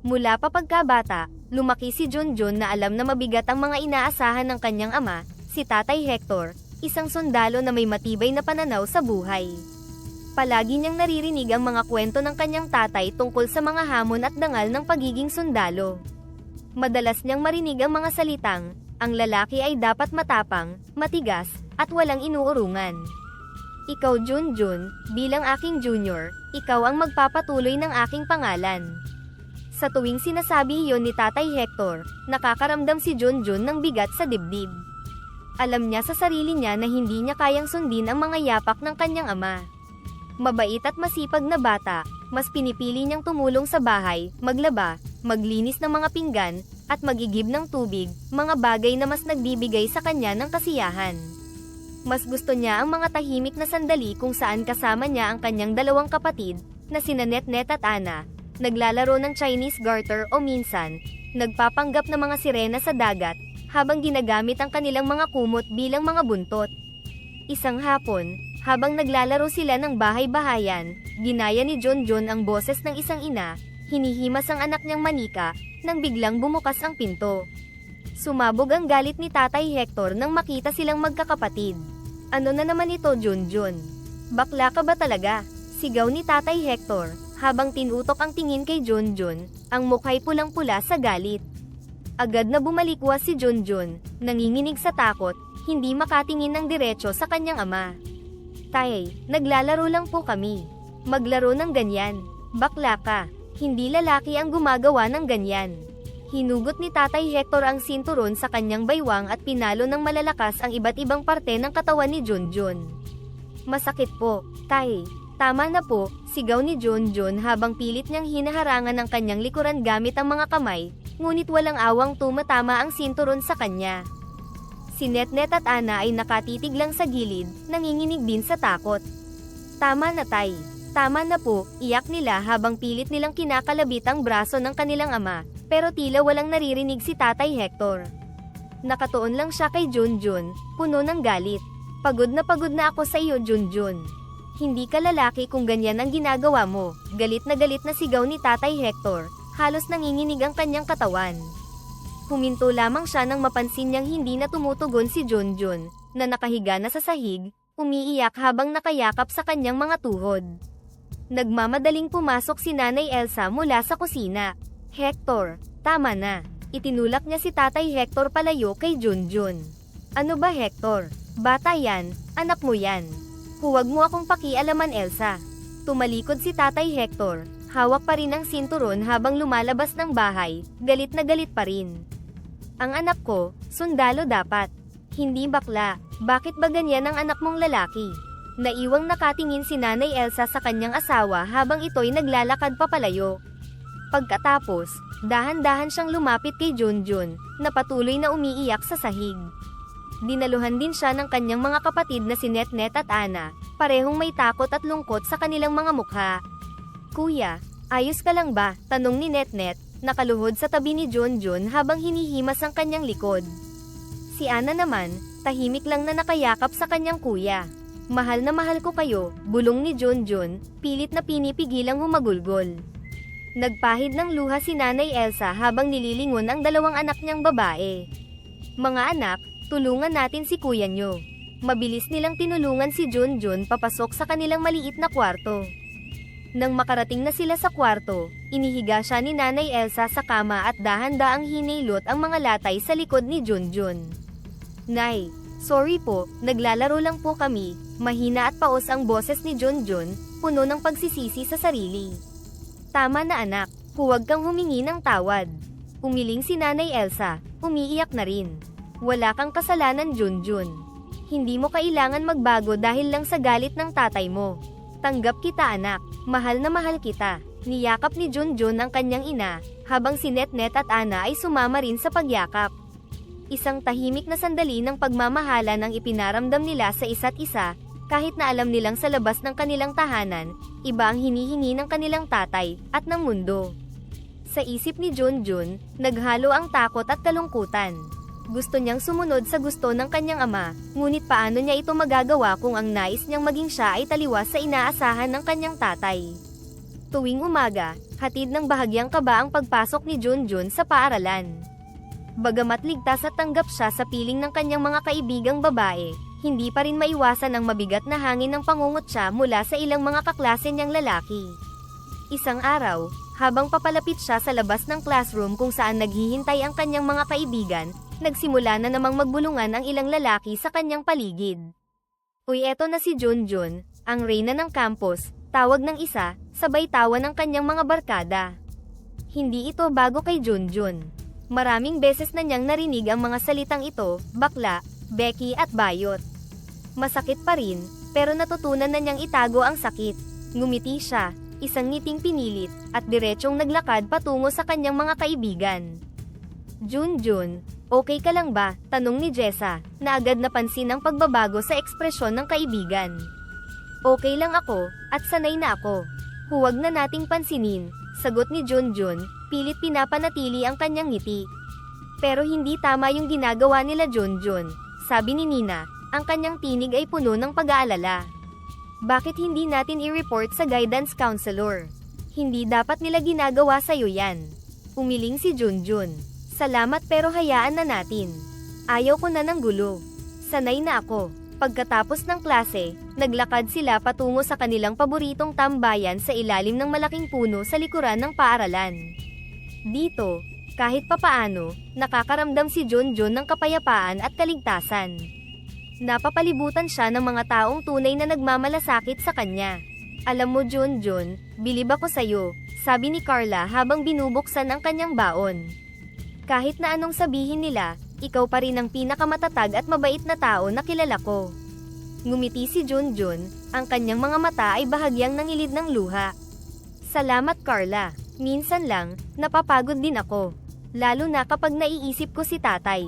Mula pa pagkabata, lumaki si Junjun na alam na mabigat ang mga inaasahan ng kanyang ama, si Tatay Hector, isang sundalo na may matibay na pananaw sa buhay. Palagi niyang naririnig ang mga kwento ng kanyang tatay tungkol sa mga hamon at dangal ng pagiging sundalo. Madalas niyang marinig ang mga salitang, ang lalaki ay dapat matapang, matigas, at walang inuurungan. Ikaw Junjun, bilang aking junior, ikaw ang magpapatuloy ng aking pangalan. Sa tuwing sinasabi iyon ni Tatay Hector, nakakaramdam si Junjun ng bigat sa dibdib. Alam niya sa sarili niya na hindi niya kayang sundin ang mga yapak ng kanyang ama. Mabait at masipag na bata, mas pinipili niyang tumulong sa bahay, maglaba, maglinis ng mga pinggan, at magigib ng tubig, mga bagay na mas nagbibigay sa kanya ng kasiyahan. Mas gusto niya ang mga tahimik na sandali kung saan kasama niya ang kanyang dalawang kapatid, na sina Netnet at Ana, naglalaro ng Chinese garter o minsan, nagpapanggap ng mga sirena sa dagat, habang ginagamit ang kanilang mga kumot bilang mga buntot. Isang hapon, habang naglalaro sila ng bahay-bahayan, ginaya ni Junjun ang boses ng isang ina, hinihimas ang anak niyang manika, nang biglang bumukas ang pinto. Sumabog ang galit ni Tatay Hector nang makita silang magkakapatid. Ano na naman ito Junjun? Bakla ka ba talaga? Sigaw ni Tatay Hector, habang tinutok ang tingin kay Junjun, ang mukha'y pulang-pula sa galit. Agad na bumalikwas si Junjun, nanginginig sa takot, hindi makatingin ng diretso sa kanyang ama. Tay, naglalaro lang po kami. Maglaro ng ganyan. Bakla ka. Hindi lalaki ang gumagawa ng ganyan. Hinugot ni Tatay Hector ang sinturon sa kanyang baywang at pinalo ng malalakas ang iba't ibang parte ng katawan ni Junjun. Masakit po, Tay. Tama na po, sigaw ni Junjun habang pilit niyang hinaharangan ang kanyang likuran gamit ang mga kamay, ngunit walang awang tumatama ang sinturon sa kanya. Si Netnet at Ana ay nakatitig lang sa gilid, nanginginig din sa takot. Tama na Tay. Tama na po, iyak nila habang pilit nilang kinakalabit ang braso ng kanilang ama, pero tila walang naririnig si Tatay Hector. Nakatuon lang siya kay Junjun, puno ng galit. Pagod na ako sa iyo Junjun. Hindi ka lalaki kung ganyan ang ginagawa mo, galit na sigaw ni Tatay Hector, halos nanginginig ang kanyang katawan. Huminto lamang siya nang mapansin niyang hindi na tumutugon si Junjun, na nakahiga na sa sahig, umiiyak habang nakayakap sa kanyang mga tuhod. Nagmamadaling pumasok si Nanay Elsa mula sa kusina. Hector, tama na. Itinulak niya si Tatay Hector palayo kay Junjun. Ano ba Hector? Bata yan, anak mo yan. Huwag mo akong pakialaman Elsa. Tumalikod si Tatay Hector, hawak pa rin ang sinturon habang lumalabas ng bahay, galit na galit pa rin. Ang anak ko, sundalo dapat. Hindi bakla, bakit ba ganyan ang anak mong lalaki? Naiwang nakatingin si Nanay Elsa sa kanyang asawa habang ito'y naglalakad papalayo. Pagkatapos, dahan-dahan siyang lumapit kay Junjun, na patuloy na umiiyak sa sahig. Dinaluhan din siya ng kanyang mga kapatid na si Netnet at Ana, parehong may takot at lungkot sa kanilang mga mukha. Kuya, ayos ka lang ba? Tanong ni Netnet, nakaluhod sa tabi ni Junjun habang hinihimas ang kanyang likod. Si Ana naman, tahimik lang na nakayakap sa kanyang kuya. Mahal na mahal ko kayo, bulong ni Junjun, pilit na pinipigilang humagulgol. Nagpahid ng luha si Nanay Elsa habang nililingon ang dalawang anak niyang babae. Mga anak, tulungan natin si kuya nyo. Mabilis nilang tinulungan si Junjun papasok sa kanilang maliit na kwarto. Nang makarating na sila sa kwarto, inihiga siya ni Nanay Elsa sa kama at dahan-daang hinilot ang mga latay sa likod ni Junjun. Nay, sorry po, naglalaro lang po kami. Mahina at paos ang boses ni Junjun, puno ng pagsisisi sa sarili. Tama na anak, huwag kang humingi ng tawad. Umiling si Nanay Elsa, umiiyak na rin. Wala kang kasalanan Junjun. Hindi mo kailangan magbago dahil lang sa galit ng tatay mo. Tanggap kita anak, mahal na mahal kita. Niyakap ni Junjun ang kanyang ina, habang si Netnet at Ana ay sumama rin sa pagyakap. Isang tahimik na sandali ng pagmamahalan ang ipinaramdam nila sa isa't isa, kahit na alam nilang sa labas ng kanilang tahanan, iba ang hinihingi ng kanilang tatay, at ng mundo. Sa isip ni Junjun, naghalo ang takot at kalungkutan. Gusto niyang sumunod sa gusto ng kanyang ama, ngunit paano niya ito magagawa kung ang nais niyang maging siya ay taliwas sa inaasahan ng kanyang tatay? Tuwing umaga, hatid ng bahagyang kaba ang pagpasok ni Junjun sa paaralan. Bagamat ligtas at tanggap siya sa piling ng kanyang mga kaibigang babae, hindi pa rin maiwasan ang mabigat na hangin ng pangungutya mula sa ilang mga kaklase niyang lalaki. Isang araw, habang papalapit siya sa labas ng classroom kung saan naghihintay ang kanyang mga kaibigan, nagsimula na namang magbulungan ang ilang lalaki sa kanyang paligid. Uy, eto na si Junjun, ang reyna ng campus, tawag ng isa, sabay tawa ng kanyang mga barkada. Hindi ito bago kay Junjun. Maraming beses na niyang narinig ang mga salitang ito, bakla, Becky at bayot. Masakit pa rin, pero natutunan na niyang itago ang sakit. Ngumiti siya, isang ngiting pinilit, at diretsyong naglakad patungo sa kanyang mga kaibigan. Junjun, okay ka lang ba? Tanong ni Jessa, na agad napansin ang pagbabago sa ekspresyon ng kaibigan. Okay lang ako, at sanay na ako. Huwag na nating pansinin, sagot ni Junjun, pilit pinapanatili ang kanyang ngiti. Pero hindi tama yung ginagawa nila Junjun, sabi ni Nina, ang kanyang tinig ay puno ng pag-aalala. Bakit hindi natin i-report sa guidance counselor? Hindi dapat nila ginagawa sa'yo yan. Umiling si Junjun. Salamat pero hayaan na natin. Ayaw ko na ng gulo. Sanay na ako. Pagkatapos ng klase, naglakad sila patungo sa kanilang paboritong tambayan sa ilalim ng malaking puno sa likuran ng paaralan. Dito, kahit papaano, nakakaramdam si Junjun ng kapayapaan at kaligtasan. Napapalibutan siya ng mga taong tunay na nagmamalasakit sa kanya. Alam mo Junjun, bilib ako sa'yo, sabi ni Carla habang binubuksan ang kanyang baon. Kahit na anong sabihin nila, ikaw pa rin ang pinakamatatag at mabait na tao na kilala ko. Ngumiti si Junjun, ang kanyang mga mata ay bahagyang nangilid ng luha. Salamat Carla, minsan lang, napapagod din ako. Lalo na kapag naiisip ko si tatay.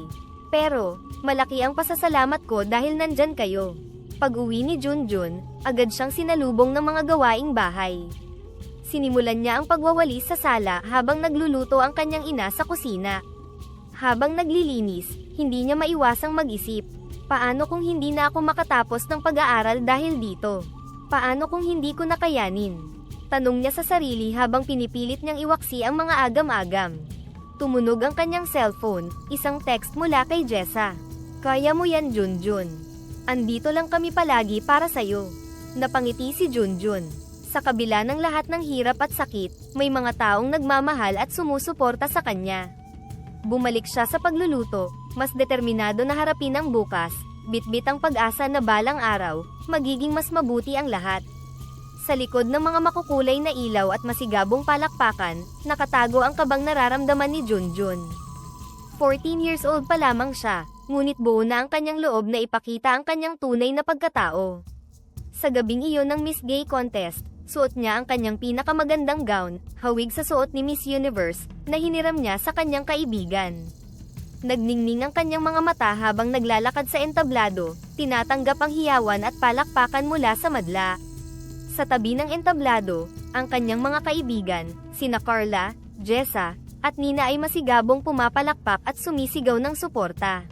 Pero, malaki ang pasasalamat ko dahil nandyan kayo. Pag-uwi ni Junjun, agad siyang sinalubong ng mga gawaing bahay. Sinimulan niya ang pagwawalis sa sala habang nagluluto ang kanyang ina sa kusina. Habang naglilinis, hindi niya maiwasang mag-isip. Paano kung hindi na ako makatapos ng pag-aaral dahil dito? Paano kung hindi ko nakayanin? Tanong niya sa sarili habang pinipilit niyang iwaksi ang mga agam-agam. Tumunog ang kanyang cellphone, isang text mula kay Jessa. Kaya mo yan Junjun. Andito lang kami palagi para sa'yo. Napangiti si Junjun. Sa kabila ng lahat ng hirap at sakit, may mga taong nagmamahal at sumusuporta sa kanya. Bumalik siya sa pagluluto, mas determinado na harapin ang bukas, bitbit ang pag-asa na balang araw, magiging mas mabuti ang lahat. Sa likod ng mga makukulay na ilaw at masigabong palakpakan, nakatago ang kabang nararamdaman ni Junjun. 14 years old pa lamang siya, ngunit buo na ang kanyang loob na ipakita ang kanyang tunay na pagkatao. Sa gabing iyon ng Miss Gay Contest, suot niya ang kanyang pinakamagandang gown, hawig sa suot ni Miss Universe, na hiniram niya sa kanyang kaibigan. Nagningning ang kanyang mga mata habang naglalakad sa entablado, tinatanggap ang hiyawan at palakpakan mula sa madla. Sa tabi ng entablado, ang kanyang mga kaibigan, sina Carla, Jessa, at Nina ay masigabong pumapalakpak at sumisigaw ng suporta.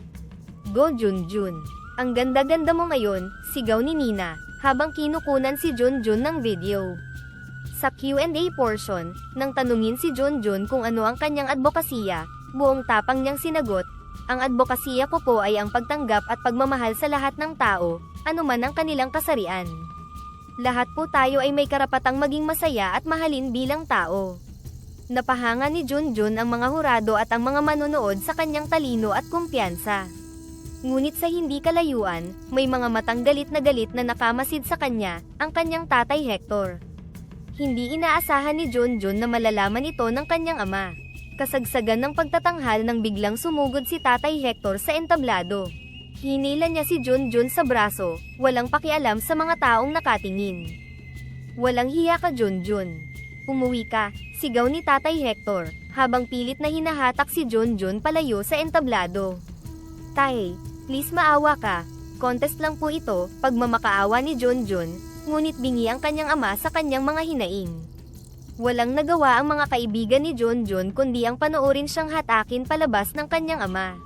Go Junjun! Ang ganda-ganda mo ngayon, sigaw ni Nina, habang kinukunan si Junjun ng video. Sa Q&A portion, nang tanungin si Junjun kung ano ang kanyang advokasya, buong tapang niyang sinagot, ang advokasya ko po ay ang pagtanggap at pagmamahal sa lahat ng tao, anuman ang kanilang kasarian. Lahat po tayo ay may karapatang maging masaya at mahalin bilang tao. Napahanga ni Junjun ang mga hurado at ang mga manonood sa kanyang talino at kumpiyansa. Ngunit sa hindi kalayuan, may mga matang galit na nakamasid sa kanya, ang kanyang tatay Hector. Hindi inaasahan ni Junjun na malalaman ito ng kanyang ama. Kasagsagan ng pagtatanghal nang biglang sumugod si tatay Hector sa entablado. Hinila niya si Junjun sa braso, walang pakialam sa mga taong nakatingin. Walang hiya ka Junjun. Umuwi ka, sigaw ni tatay Hector, habang pilit na hinahatak si Junjun palayo sa entablado. Tay, please maawa ka, contest lang po ito, pagmamakaawa ni Junjun, ngunit bingi ang kanyang ama sa kanyang mga hinaing. Walang nagawa ang mga kaibigan ni Junjun kundi ang panoorin siyang hatakin palabas ng kanyang ama.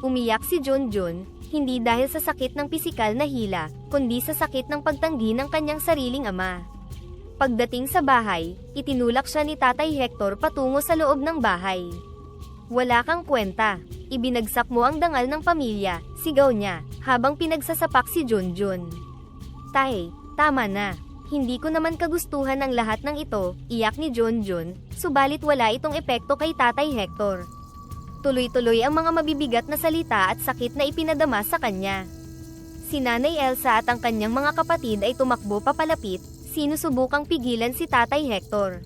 Umiyak si Junjun, hindi dahil sa sakit ng pisikal na hila, kundi sa sakit ng pagtanggi ng kanyang sariling ama. Pagdating sa bahay, itinulak siya ni Tatay Hector patungo sa loob ng bahay. Wala kang kwenta. Ibinagsak mo ang dangal ng pamilya, sigaw niya, habang pinagsasapak si Junjun. Tay, tama na. Hindi ko naman kagustuhan ang lahat ng ito, iyak ni Junjun, subalit wala itong epekto kay Tatay Hector. Tuloy-tuloy ang mga mabibigat na salita at sakit na ipinadama sa kanya. Si Nanay Elsa at ang kanyang mga kapatid ay tumakbo papalapit, sinusubukang pigilan si Tatay Hector.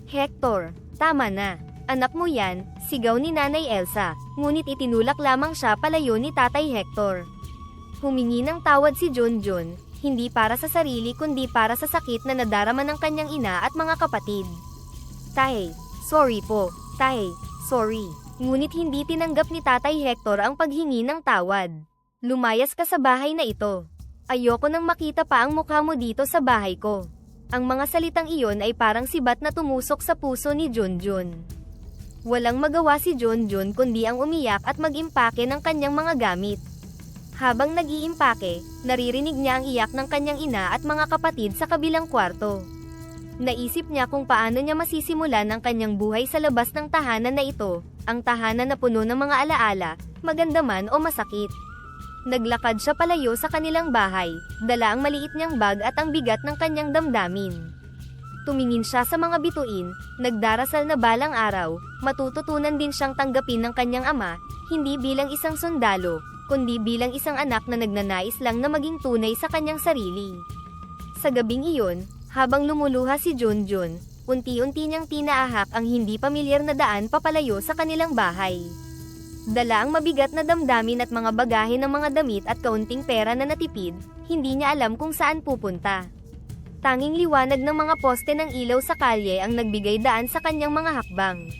Hector, tama na. Anak mo yan, sigaw ni Nanay Elsa, ngunit itinulak lamang siya palayo ni Tatay Hector. Humingi ng tawad si Junjun, hindi para sa sarili kundi para sa sakit na nadarama ng kanyang ina at mga kapatid. Tay, sorry po, Tay, sorry. Ngunit hindi tinanggap ni Tatay Hector ang paghingi ng tawad. Lumayas ka sa bahay na ito. Ayoko nang makita pa ang mukha mo dito sa bahay ko. Ang mga salitang iyon ay parang sibat na tumusok sa puso ni Junjun. Walang magawa si Junjun kundi ang umiyak at mag-impake ng kanyang mga gamit. Habang nag-iimpake, naririnig niya ang iyak ng kanyang ina at mga kapatid sa kabilang kwarto. Naisip niya kung paano niya masisimulan ang kanyang buhay sa labas ng tahanan na ito, ang tahanan na puno ng mga alaala, maganda man o masakit. Naglakad siya palayo sa kanilang bahay, dala ang maliit niyang bag at ang bigat ng kanyang damdamin. Tumingin siya sa mga bituin, nagdarasal na balang araw, matututunan din siyang tanggapin ng kanyang ama, hindi bilang isang sundalo, kundi bilang isang anak na nagnanais lang na maging tunay sa kanyang sarili. Sa gabing iyon, habang lumuluha si Junjun, unti-unti niyang tinaahak ang hindi pamilyar na daan papalayo sa kanilang bahay. Dala ang mabigat na damdamin at mga bagahe ng mga damit at kaunting pera na natipid, hindi niya alam kung saan pupunta. Tanging liwanag ng mga poste ng ilaw sa kalye ang nagbigay daan sa kanyang mga hakbang.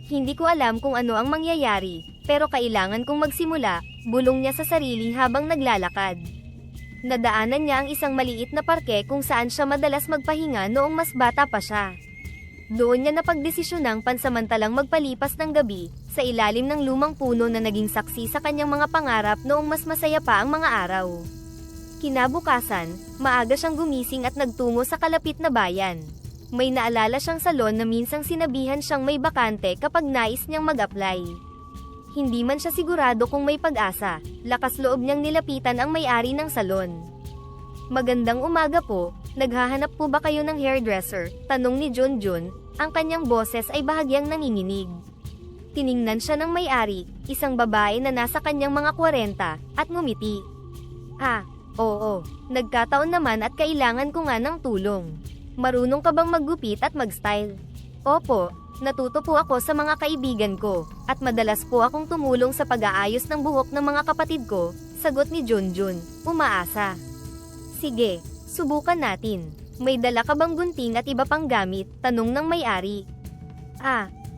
Hindi ko alam kung ano ang mangyayari, pero kailangan kong magsimula, bulong niya sa sarili habang naglalakad. Nadaanan niya ang isang maliit na parke kung saan siya madalas magpahinga noong mas bata pa siya. Doon niya napagdesisyonang pansamantalang magpalipas ng gabi, sa ilalim ng lumang puno na naging saksi sa kanyang mga pangarap noong mas masaya pa ang mga araw. Kinabukasan, maaga siyang gumising at nagtungo sa kalapit na bayan. May naalala siyang salon na minsang sinabihan siyang may bakante kapag nais niyang mag-apply. Hindi man siya sigurado kung may pag-asa, lakas loob niyang nilapitan ang may-ari ng salon. Magandang umaga po, naghahanap po ba kayo ng hairdresser? Tanong ni Junjun, ang kanyang boses ay bahagyang nanginginig. Tiningnan siya ng may-ari, isang babae na nasa kanyang mga 40, at ngumiti. Oo, nagkataon naman at kailangan ko nga ng tulong. Marunong ka bang maggupit at mag-style? Opo, natuto po ako sa mga kaibigan ko, at madalas po akong tumulong sa pag-aayos ng buhok ng mga kapatid ko, sagot ni Junjun, umaasa. Sige, subukan natin. May dala ka bang gunting at iba pang gamit? Tanong ng may-ari.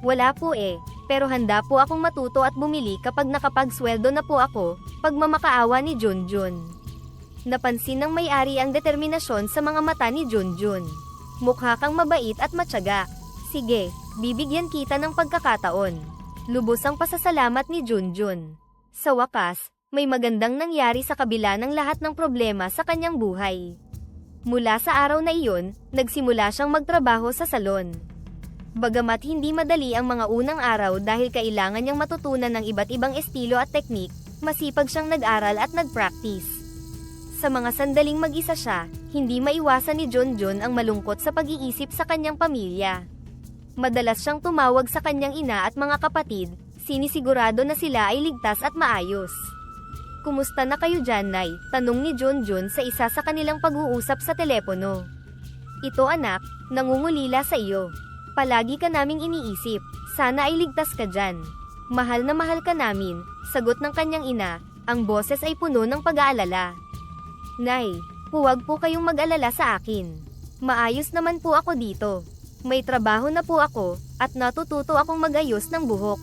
Wala po pero handa po akong matuto at bumili kapag nakapagsweldo na po ako, pagmamakaawa ni Junjun. Napansin ng may-ari ang determinasyon sa mga mata ni Junjun. Mukha kang mabait at matyaga. Sige, bibigyan kita ng pagkakataon. Lubos ang pasasalamat ni Junjun. Sa wakas, may magandang nangyari sa kabila ng lahat ng problema sa kanyang buhay. Mula sa araw na iyon, nagsimula siyang magtrabaho sa salon. Bagamat hindi madali ang mga unang araw dahil kailangan niyang matutunan ng iba't ibang estilo at teknik, masipag siyang nag-aral at nag-practice. Sa mga sandaling mag-isa siya, hindi maiwasan ni Junjun ang malungkot sa pag-iisip sa kanyang pamilya. Madalas siyang tumawag sa kanyang ina at mga kapatid, sinisigurado na sila ay ligtas at maayos. Kumusta na kayo dyan, Nay? Tanong ni Junjun sa isa sa kanilang pag-uusap sa telepono. Ito anak, nangungulila sa iyo. Palagi ka naming iniisip, sana ay ligtas ka dyan. Mahal na mahal ka namin, sagot ng kanyang ina, ang boses ay puno ng pag-aalala. Nay, huwag po kayong mag-alala sa akin. Maayos naman po ako dito. May trabaho na po ako, at natututo akong mag-ayos ng buhok.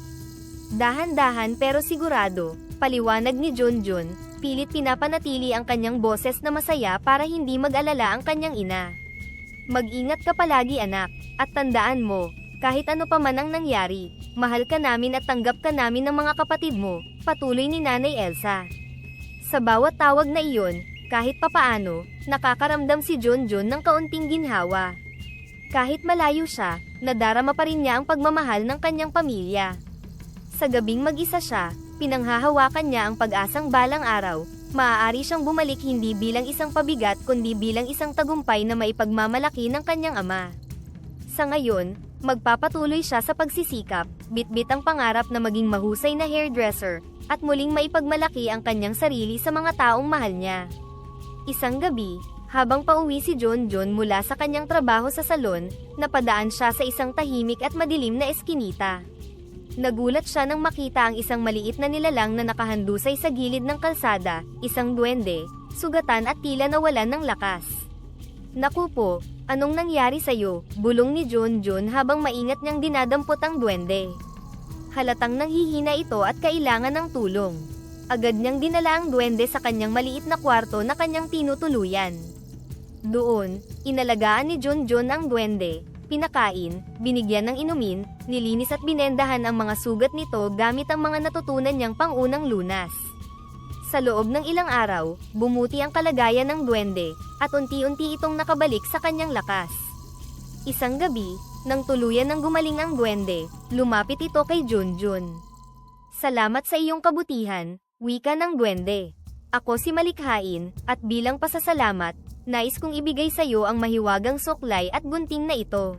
Dahan-dahan pero sigurado, paliwanag ni Junjun, pilit pinapanatili ang kanyang boses na masaya para hindi mag-alala ang kanyang ina. Mag-ingat ka palagi anak, at tandaan mo, kahit ano pa man ang nangyari, mahal ka namin at tanggap ka namin ng mga kapatid mo, patuloy ni Nanay Elsa. Sa bawat tawag na iyon, Kahit papaano, nakakaramdam si Junjun ng kaunting ginhawa. Kahit malayo siya, nadarama pa rin niya ang pagmamahal ng kanyang pamilya. Sa gabing mag-isa siya, pinanghahawakan niya ang pag-asang balang araw, maaari siyang bumalik hindi bilang isang pabigat kundi bilang isang tagumpay na maipagmamalaki ng kanyang ama. Sa ngayon, magpapatuloy siya sa pagsisikap, bitbit ang pangarap na maging mahusay na hairdresser, at muling maipagmalaki ang kanyang sarili sa mga taong mahal niya. Isang gabi, habang pauwi si Junjun mula sa kanyang trabaho sa salon, napadaan siya sa isang tahimik at madilim na eskinita. Nagulat siya nang makita ang isang maliit na nilalang na nakahandusay sa gilid ng kalsada, isang duwende, sugatan at tila nawalan ng lakas. "Naku po, anong nangyari sa'yo?" bulong ni Junjun habang maingat niyang dinadampot ang duwende. Halatang nanghihina ito at kailangan ng tulong. Agad niyang dinala ang duwende sa kanyang maliit na kwarto na kanyang tinutuluyan. Doon, inalagaan ni Junjun ang duwende, pinakain, binigyan ng inumin, nilinis at binendahan ang mga sugat nito gamit ang mga natutunan niyang pangunang lunas. Sa loob ng ilang araw, bumuti ang kalagayan ng duwende, at unti-unti itong nakabalik sa kanyang lakas. Isang gabi, nang tuluyan ng gumaling ang duwende, lumapit ito kay Junjun. "Salamat sa iyong kabutihan," wika ng duwende. "Ako si Malikhain, at bilang pasasalamat, nais kong ibigay sa iyo ang mahiwagang suklay at gunting na ito."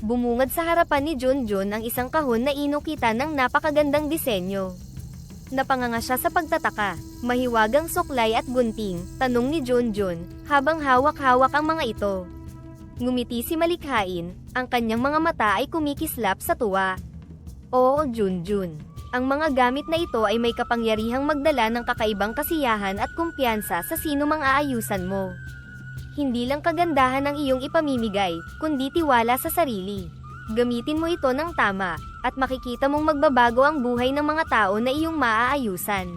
Bumungad sa harapan ni Junjun ang isang kahon na inukitan ng napakagandang disenyo. Napanganga siya sa pagtataka. "Mahiwagang suklay at gunting?" tanong ni Junjun, habang hawak-hawak ang mga ito. Ngumiti si Malikhain, ang kanyang mga mata ay kumikislap sa tuwa. "Oo Junjun. Ang mga gamit na ito ay may kapangyarihang magdala ng kakaibang kasiyahan at kumpiyansa sa sino mang aayusan mo. Hindi lang kagandahan ang iyong ipamimigay, kundi tiwala sa sarili. Gamitin mo ito ng tama, at makikita mong magbabago ang buhay ng mga tao na iyong maaayusan."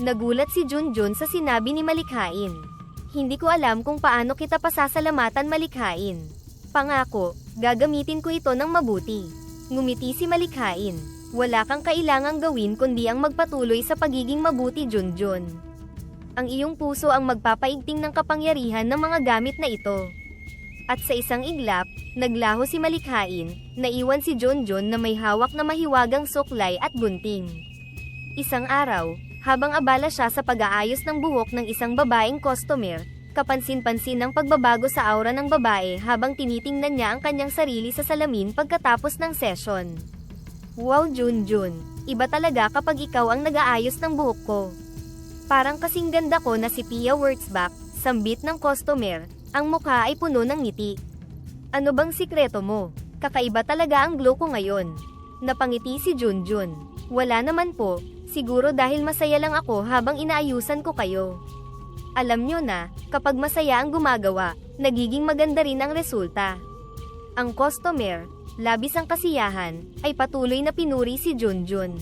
Nagulat si Junjun sa sinabi ni Malikhain. "Hindi ko alam kung paano kita pasasalamatan, Malikhain. Pangako, gagamitin ko ito ng mabuti." Ngumiti si Malikhain. "Wala kang kailangang gawin kundi ang magpatuloy sa pagiging mabuti, Junjun. Ang iyong puso ang magpapaigting ng kapangyarihan ng mga gamit na ito." At sa isang iglap, naglaho si Malikhain, naiwan si Junjun na may hawak na mahiwagang suklay at gunting. Isang araw, habang abala siya sa pag-aayos ng buhok ng isang babaeng customer, kapansin-pansin ang pagbabago sa aura ng babae habang tinitingnan niya ang kanyang sarili sa salamin pagkatapos ng session. "Wow Junjun, iba talaga kapag ikaw ang nag-aayos ng buhok ko. Parang kasing ganda ko na si Pia Wurtzbach," sambit ng customer, ang mukha ay puno ng ngiti. "Ano bang sikreto mo? Kakaiba talaga ang glow ko ngayon." Napangiti si Junjun. "Wala naman po, siguro dahil masaya lang ako habang inaayusan ko kayo. Alam nyo na, kapag masaya ang gumagawa, nagiging maganda rin ang resulta." Ang customer, labis ang kasiyahan, ay patuloy na pinuri si Junjun.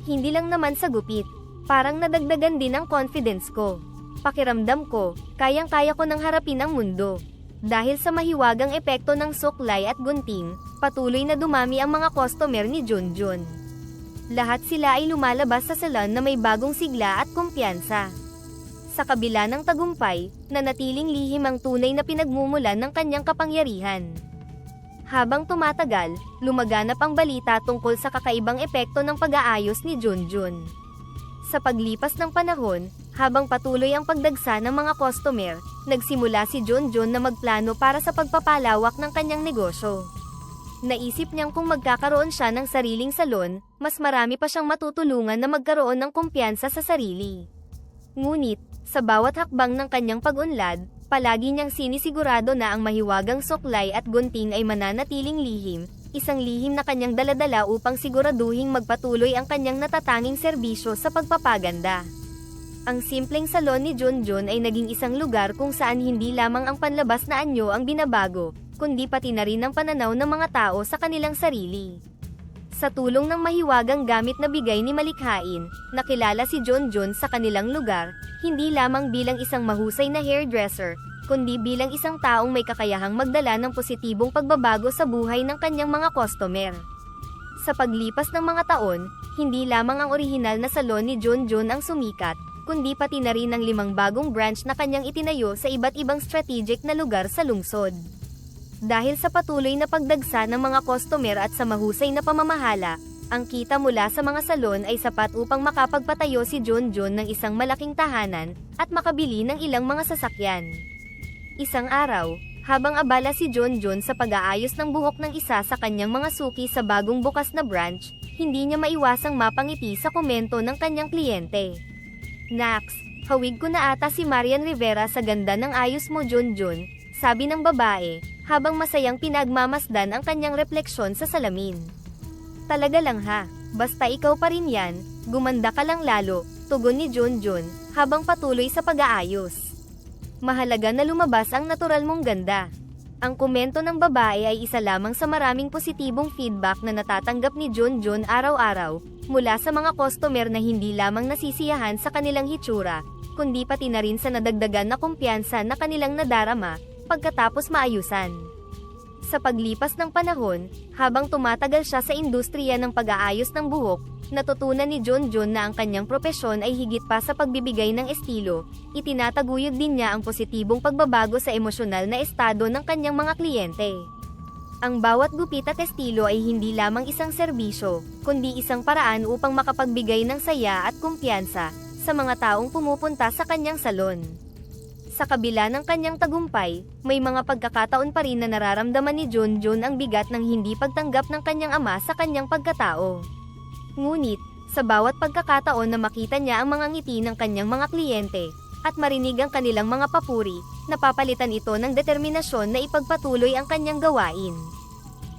"Hindi lang naman sa gupit, parang nadagdagan din ang confidence ko. Pakiramdam ko, kayang-kaya ko nang harapin ang mundo." Dahil sa mahiwagang epekto ng suklay at gunting, patuloy na dumami ang mga customer ni Junjun. Lahat sila ay lumalabas sa salon na may bagong sigla at kumpiyansa. Sa kabila ng tagumpay, nanatiling lihim ang tunay na pinagmumulan ng kanyang kapangyarihan. Habang tumatagal, lumaganap ang balita tungkol sa kakaibang epekto ng pag-aayos ni Junjun. Sa paglipas ng panahon, habang patuloy ang pagdagsa ng mga customer, nagsimula si Junjun na magplano para sa pagpapalawak ng kanyang negosyo. Naisip niyang kung magkakaroon siya ng sariling salon, mas marami pa siyang matutulungan na magkaroon ng kumpiyansa sa sarili. Ngunit, sa bawat hakbang ng kanyang pag-unlad, palagi niyang sinisigurado na ang mahiwagang suklay at gunting ay mananatiling lihim, isang lihim na kanyang daladala upang siguraduhing magpatuloy ang kanyang natatanging serbisyo sa pagpapaganda. Ang simpleng salon ni Junjun ay naging isang lugar kung saan hindi lamang ang panlabas na anyo ang binabago, kundi pati na rin ang pananaw ng mga tao sa kanilang sarili. Sa tulong ng mahiwagang gamit na bigay ni Malikhain, nakilala si Junjun sa kanilang lugar, hindi lamang bilang isang mahusay na hairdresser, kundi bilang isang taong may kakayahang magdala ng positibong pagbabago sa buhay ng kanyang mga customer. Sa paglipas ng mga taon, hindi lamang ang orihinal na salon ni Junjun ang sumikat, kundi pati na rin ang 5 bagong branch na kanyang itinayo sa iba't ibang strategic na lugar sa lungsod. Dahil sa patuloy na pagdagsa ng mga customer at sa mahusay na pamamahala, ang kita mula sa mga salon ay sapat upang makapagpatayo si Junjun ng isang malaking tahanan, at makabili ng ilang mga sasakyan. Isang araw, habang abala si Junjun sa pag-aayos ng buhok ng isa sa kanyang mga suki sa bagong bukas na branch, hindi niya maiwasang mapangiti sa komento ng kanyang kliyente. "Nax, hawig ko na ata si Marian Rivera sa ganda ng ayos mo Junjun," sabi ng babae, habang masayang pinagmamasdan ang kanyang refleksyon sa salamin. "Talaga lang ha, basta ikaw pa rin yan, gumanda ka lang lalo," tugon ni Junjun, habang patuloy sa pag-aayos. "Mahalaga na lumabas ang natural mong ganda." Ang komento ng babae ay isa lamang sa maraming positibong feedback na natatanggap ni Junjun araw-araw, mula sa mga customer na hindi lamang nasisiyahan sa kanilang hitsura, kundi pati na rin sa nadagdagan na kumpiyansa na kanilang nadarama, pagkatapos maayusan. Sa paglipas ng panahon, habang tumatagal siya sa industriya ng pag-aayos ng buhok, natutunan ni Junjun na ang kanyang propesyon ay higit pa sa pagbibigay ng estilo, itinataguyod din niya ang positibong pagbabago sa emosyonal na estado ng kanyang mga kliyente. Ang bawat gupit at estilo ay hindi lamang isang serbisyo, kundi isang paraan upang makapagbigay ng saya at kumpiyansa sa mga taong pumupunta sa kanyang salon. Sa kabila ng kanyang tagumpay, may mga pagkakataon pa rin na nararamdaman ni Junjun ang bigat ng hindi pagtanggap ng kanyang ama sa kanyang pagkatao. Ngunit, sa bawat pagkakataon na makita niya ang mga ngiti ng kanyang mga kliyente, at marinig ang kanilang mga papuri, napapalitan ito ng determinasyon na ipagpatuloy ang kanyang gawain.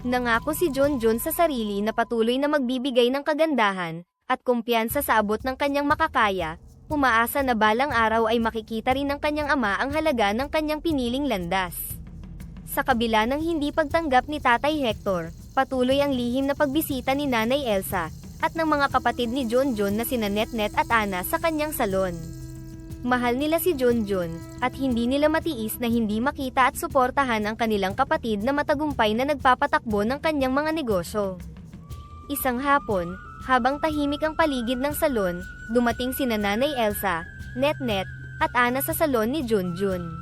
Nangako si Junjun sa sarili na patuloy na magbibigay ng kagandahan, at kumpiyansa sa abot ng kanyang makakaya, umaasa na balang araw ay makikita rin ng kanyang ama ang halaga ng kanyang piniling landas. Sa kabila ng hindi pagtanggap ni Tatay Hector, patuloy ang lihim na pagbisita ni Nanay Elsa, at ng mga kapatid ni Junjun na sina Netnet at Ana sa kanyang salon. Mahal nila si Junjun, at hindi nila matiis na hindi makita at suportahan ang kanilang kapatid na matagumpay na nagpapatakbo ng kanyang mga negosyo. Isang hapon, habang tahimik ang paligid ng salon, dumating sina Nanay Elsa, Netnet, at Ana sa salon ni Junjun.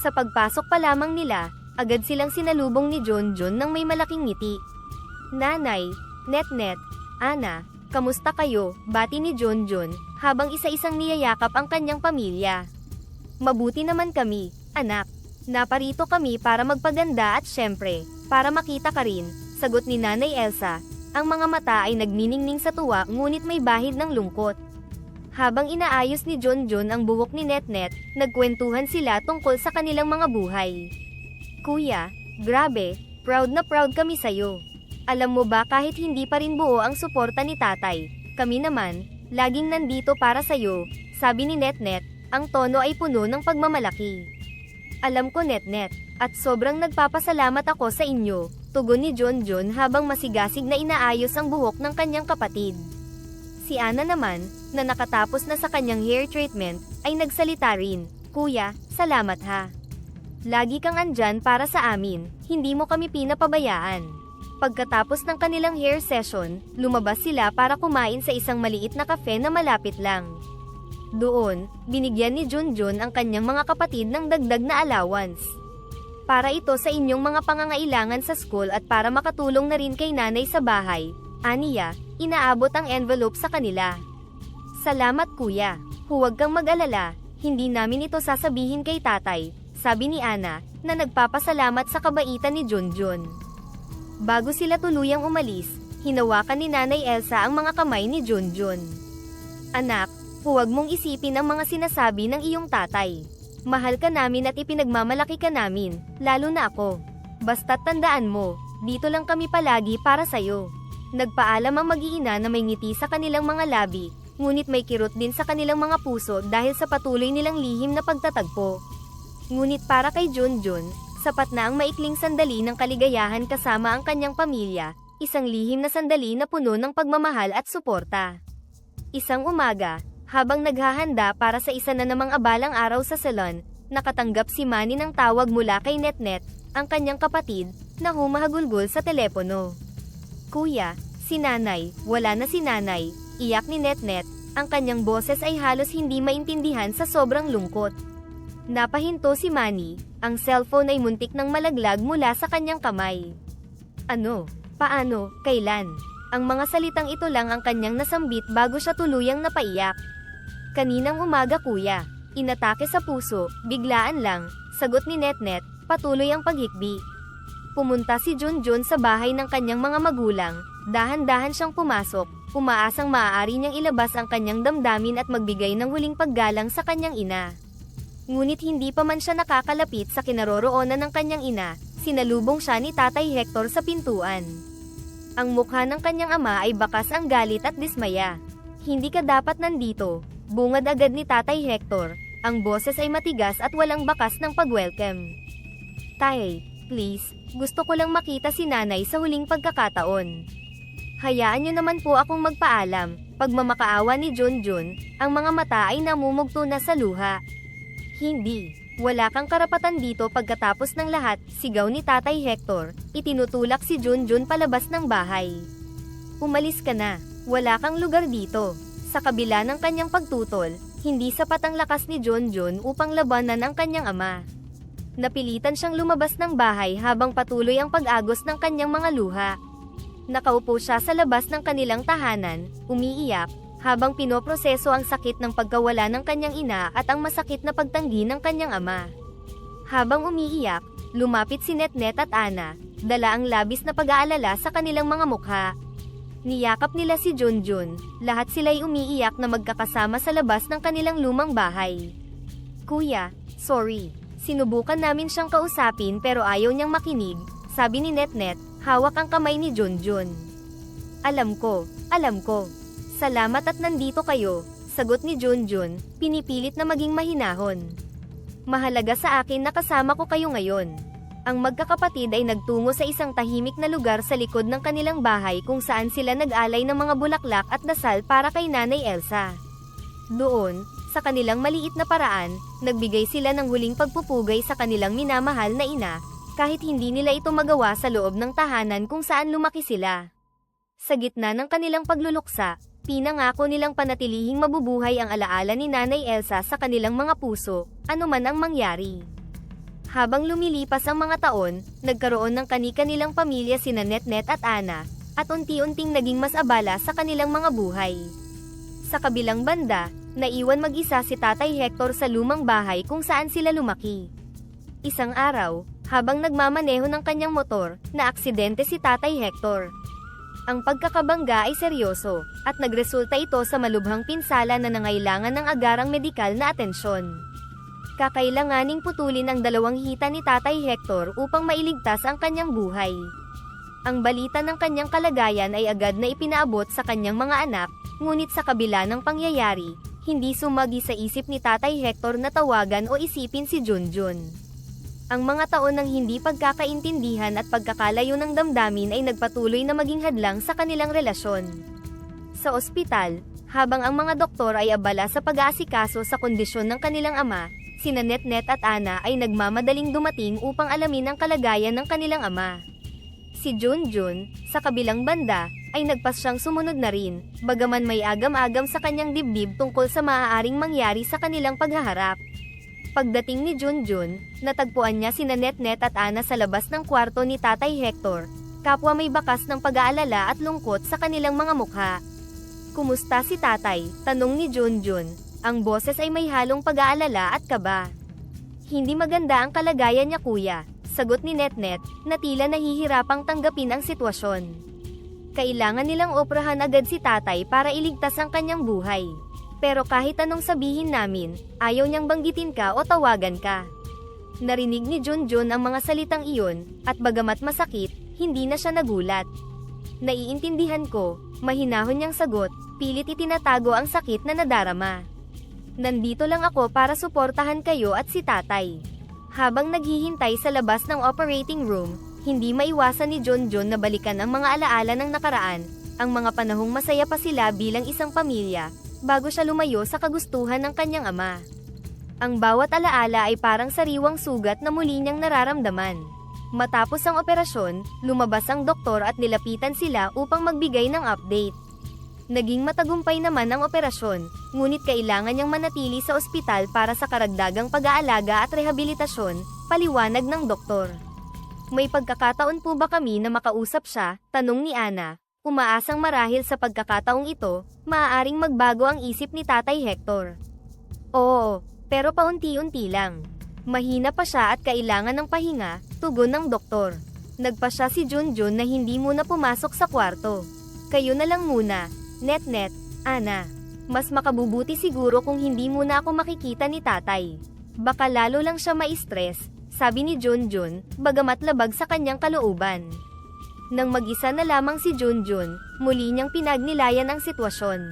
Sa pagpasok pa lamang nila, agad silang sinalubong ni Junjun ng may malaking ngiti. "Nanay, Netnet, Ana, kamusta kayo?" bati ni Junjun, habang isa-isang niyayakap ang kanyang pamilya. "Mabuti naman kami, anak. Naparito kami para magpaganda at syempre, para makita ka rin," sagot ni Nanay Elsa. Ang mga mata ay nagniningning sa tuwa ngunit may bahid ng lungkot. Habang inaayos ni Junjun ang buhok ni Netnet, nagkwentuhan sila tungkol sa kanilang mga buhay. "Kuya, grabe, proud na proud kami sa'yo. Alam mo ba kahit hindi pa rin buo ang suporta ni tatay, kami naman, laging nandito para sa'yo," sabi ni Netnet, ang tono ay puno ng pagmamalaki. "Alam ko Netnet, at sobrang nagpapasalamat ako sa inyo," tugon ni Junjun habang masigasig na inaayos ang buhok ng kanyang kapatid. Si Ana naman, na nakatapos na sa kanyang hair treatment, ay nagsalita rin, "Kuya, salamat ha. Lagi kang andyan para sa amin, hindi mo kami pinapabayaan." Pagkatapos ng kanilang hair session, lumabas sila para kumain sa isang maliit na cafe na malapit lang. Doon, binigyan ni Junjun ang kanyang mga kapatid ng dagdag na allowance. "Para ito sa inyong mga pangangailangan sa school at para makatulong na rin kay nanay sa bahay," aniya, inaabot ang envelope sa kanila. "Salamat kuya, huwag kang mag-alala, hindi namin ito sasabihin kay tatay," sabi ni Ana, na nagpapasalamat sa kabaitan ni Junjun. Bago sila tuluyang umalis, hinawakan ni Nanay Elsa ang mga kamay ni Junjun. "Anak, huwag mong isipin ang mga sinasabi ng iyong tatay. Mahal ka namin at ipinagmamalaki ka namin, lalo na ako. Basta't tandaan mo, dito lang kami palagi para sa'yo." Nagpaalam ang mag-iina na may ngiti sa kanilang mga labi, ngunit may kirot din sa kanilang mga puso dahil sa patuloy nilang lihim na pagtatagpo. Ngunit para kay Junjun, sapat na ang maikling sandali ng kaligayahan kasama ang kanyang pamilya, isang lihim na sandali na puno ng pagmamahal at suporta. Isang umaga, habang naghahanda para sa isa na namang abalang araw sa salon, nakatanggap si Manny ng tawag mula kay Netnet, ang kanyang kapatid, na humahagulgol sa telepono. "Kuya, si nanay," "Wala na si nanay," iyak ni Netnet, Ang kanyang boses ay halos hindi maintindihan sa sobrang lungkot. Napahinto si Manny, ang cellphone ay muntik nang malaglag mula sa kanyang kamay. Ano? Paano? Kailan? Ang mga salitang ito lang ang kanyang nasambit bago siya tuluyang napaiyak. Kaninang umaga kuya, inatake sa puso, biglaan lang, sagot ni Netnet, patuloy ang paghikbi. Pumunta si Junjun sa bahay ng kanyang mga magulang, dahan-dahan siyang pumasok, umaasang maaari niyang ilabas ang kanyang damdamin at magbigay ng huling paggalang sa kanyang ina. Ngunit hindi pa man siya nakakalapit sa kinaroroonan ng kanyang ina, sinalubong siya ni Tatay Hector sa pintuan. Ang mukha ng kanyang ama ay bakas ang galit at dismaya. Hindi ka dapat nandito, bungad agad ni Tatay Hector, ang boses ay matigas at walang bakas ng pag-welcome. Tay, please, gusto ko lang makita si nanay sa huling pagkakataon. Hayaan niyo naman po akong magpaalam, pagmamakaawa ni Junjun, ang mga mata ay namumugto na sa luha. Hindi, wala kang karapatan dito pagkatapos ng lahat, sigaw ni Tatay Hector, itinutulak si Junjun palabas ng bahay. Umalis ka na, wala kang lugar dito. Sa kabila ng kanyang pagtutol, hindi sapat ang lakas ni Junjun upang labanan ang kanyang ama. Napilitan siyang lumabas ng bahay habang patuloy ang pag-agos ng kanyang mga luha. Nakaupo siya sa labas ng kanilang tahanan, umiiyak, habang pinoproseso ang sakit ng pagkawala ng kanyang ina at ang masakit na pagtanggi ng kanyang ama. Habang umiiyak, lumapit si Netnet at Ana, dala ang labis na pag-aalala sa kanilang mga mukha. Niyakap nila si Junjun, lahat sila'y umiiyak na magkakasama sa labas ng kanilang lumang bahay. Kuya, sorry, sinubukan namin siyang kausapin pero ayaw niyang makinig, sabi ni Netnet, hawak ang kamay ni Junjun. Alam ko. Salamat at nandito kayo, sagot ni Junjun, pinipilit na maging mahinahon. Mahalaga sa akin na kasama ko kayo ngayon. Ang magkakapatid ay nagtungo sa isang tahimik na lugar sa likod ng kanilang bahay kung saan sila nag-alay ng mga bulaklak at dasal para kay Nanay Elsa. Doon, sa kanilang maliit na paraan, nagbigay sila ng huling pagpupugay sa kanilang minamahal na ina, kahit hindi nila ito magawa sa loob ng tahanan kung saan lumaki sila. Sa gitna ng kanilang pagluluksa, pinangako nilang panatilihing mabubuhay ang alaala ni Nanay Elsa sa kanilang mga puso, anuman ang mangyari. Habang lumilipas ang mga taon, nagkaroon ng kani-kanilang pamilya sina Netnet at Ana, at unti-unting naging mas abala sa kanilang mga buhay. Sa kabilang banda, naiwan mag-isa si Tatay Hector sa lumang bahay kung saan sila lumaki. Isang araw, habang nagmamaneho ng kanyang motor, naaksidente si Tatay Hector. Ang pagkakabangga ay seryoso, at nagresulta ito sa malubhang pinsala na nangailangan ng agarang medikal na atensyon. Kakailanganing putulin ang dalawang hita ni Tatay Hector upang mailigtas ang kanyang buhay. Ang balita ng kanyang kalagayan ay agad na ipinaabot sa kanyang mga anak, ngunit sa kabila ng pangyayari, hindi sumagi sa isip ni Tatay Hector na tawagan o isipin si Junjun. Ang mga taon ng hindi pagkakaintindihan at pagkakalayo ng damdamin ay nagpatuloy na maging hadlang sa kanilang relasyon. Sa ospital, habang ang mga doktor ay abala sa pag-aasikaso sa kondisyon ng kanilang ama, sina Netnet at Ana ay nagmamadaling dumating upang alamin ang kalagayan ng kanilang ama. Si Junjun, sa kabilang banda, ay nagpasyang sumunod na rin, bagaman may agam-agam sa kanyang dibdib tungkol sa maaaring mangyari sa kanilang paghaharap. Pagdating ni Junjun, natagpuan niya sina Netnet at Ana sa labas ng kwarto ni Tatay Hector, kapwa may bakas ng pag-aalala at lungkot sa kanilang mga mukha. Kumusta si Tatay? Tanong ni Junjun, ang boses ay may halong pag-aalala at kaba. Hindi maganda ang kalagayan niya kuya, sagot ni Netnet, na tila nahihirapang tanggapin ang sitwasyon. Kailangan nilang oprahan agad si Tatay para iligtas ang kanyang buhay. Pero kahit anong sabihin namin, ayaw niyang banggitin ka o tawagan ka. Narinig ni Junjun ang mga salitang iyon, at bagamat masakit, hindi na siya nagulat. Naiintindihan ko, mahinahon niyang sagot, pilit itinatago ang sakit na nadarama. Nandito lang ako para suportahan kayo at si Tatay. Habang naghihintay sa labas ng operating room, hindi maiwasan ni Junjun na balikan ang mga alaala ng nakaraan, ang mga panahong masaya pa sila bilang isang pamilya, bago siya lumayo sa kagustuhan ng kanyang ama. Ang bawat alaala ay parang sariwang sugat na muli niyang nararamdaman. Matapos ang operasyon, lumabas ang doktor at nilapitan sila upang magbigay ng update. Naging matagumpay naman ang operasyon, ngunit kailangan niyang manatili sa ospital para sa karagdagang pag-aalaga at rehabilitasyon, paliwanag ng doktor. May pagkakataon po ba kami na makausap siya? Tanong ni Ana. Umaasang marahil sa pagkakataong ito, maaaring magbago ang isip ni Tatay Hector. Oo, pero paunti-unti lang. Mahina pa siya at kailangan ng pahinga, tugon ng doktor. Nagpa siya si Junjun na hindi muna pumasok sa kwarto. Kayo na lang muna. Net-net, Ana. Mas makabubuti siguro kung hindi muna ako makikita ni tatay. Baka lalo lang siya ma-stress, sabi ni Junjun, bagamat labag sa kanyang kalooban. Nang mag-isa na lamang si Junjun, muli niyang pinagnilayan ang sitwasyon.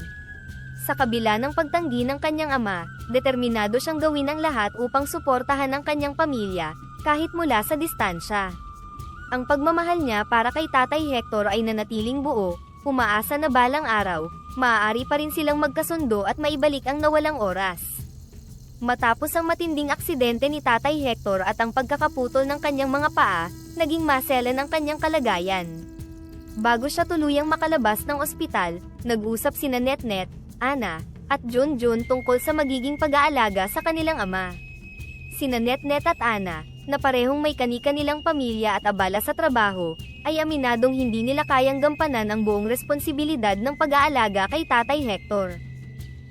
Sa kabila ng pagtanggi ng kanyang ama, determinado siyang gawin ang lahat upang suportahan ang kanyang pamilya, kahit mula sa distansya. Ang pagmamahal niya para kay Tatay Hector ay nanatiling buo, umaasa na balang araw, maaari pa rin silang magkasundo at maibalik ang nawalang oras. Matapos ang matinding aksidente ni Tatay Hector at ang pagkakaputol ng kanyang mga paa, naging maselan ang kanyang kalagayan. Bago siya tuluyang makalabas ng ospital, nag-usap sina Net-Net, Ana, at Junjun tungkol sa magiging pag-aalaga sa kanilang ama. Sina Net-Net at Ana, na parehong may kani-kanilang pamilya at abala sa trabaho, ay aminadong hindi nila kayang gampanan ang buong responsibilidad ng pag-aalaga kay Tatay Hector.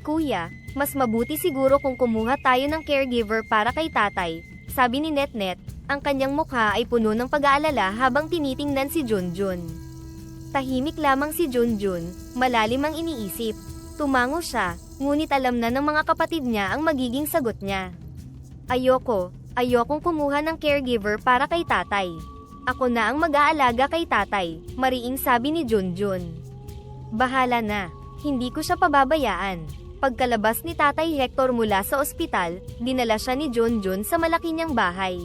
Kuya, mas mabuti siguro kung kumuha tayo ng caregiver para kay tatay, sabi ni Net-Net, ang kanyang mukha ay puno ng pag-aalala habang tinitingnan si Junjun. Tahimik lamang si Junjun, malalim ang iniisip. Tumango siya, ngunit alam na ng mga kapatid niya ang magiging sagot niya. Ayokong kumuha ng caregiver para kay tatay. Ako na ang mag-aalaga kay tatay, mariing sabi ni Junjun. Bahala na, hindi ko siya pababayaan. Pagkalabas ni Tatay Hector mula sa ospital, dinala siya ni Junjun sa malaki niyang bahay.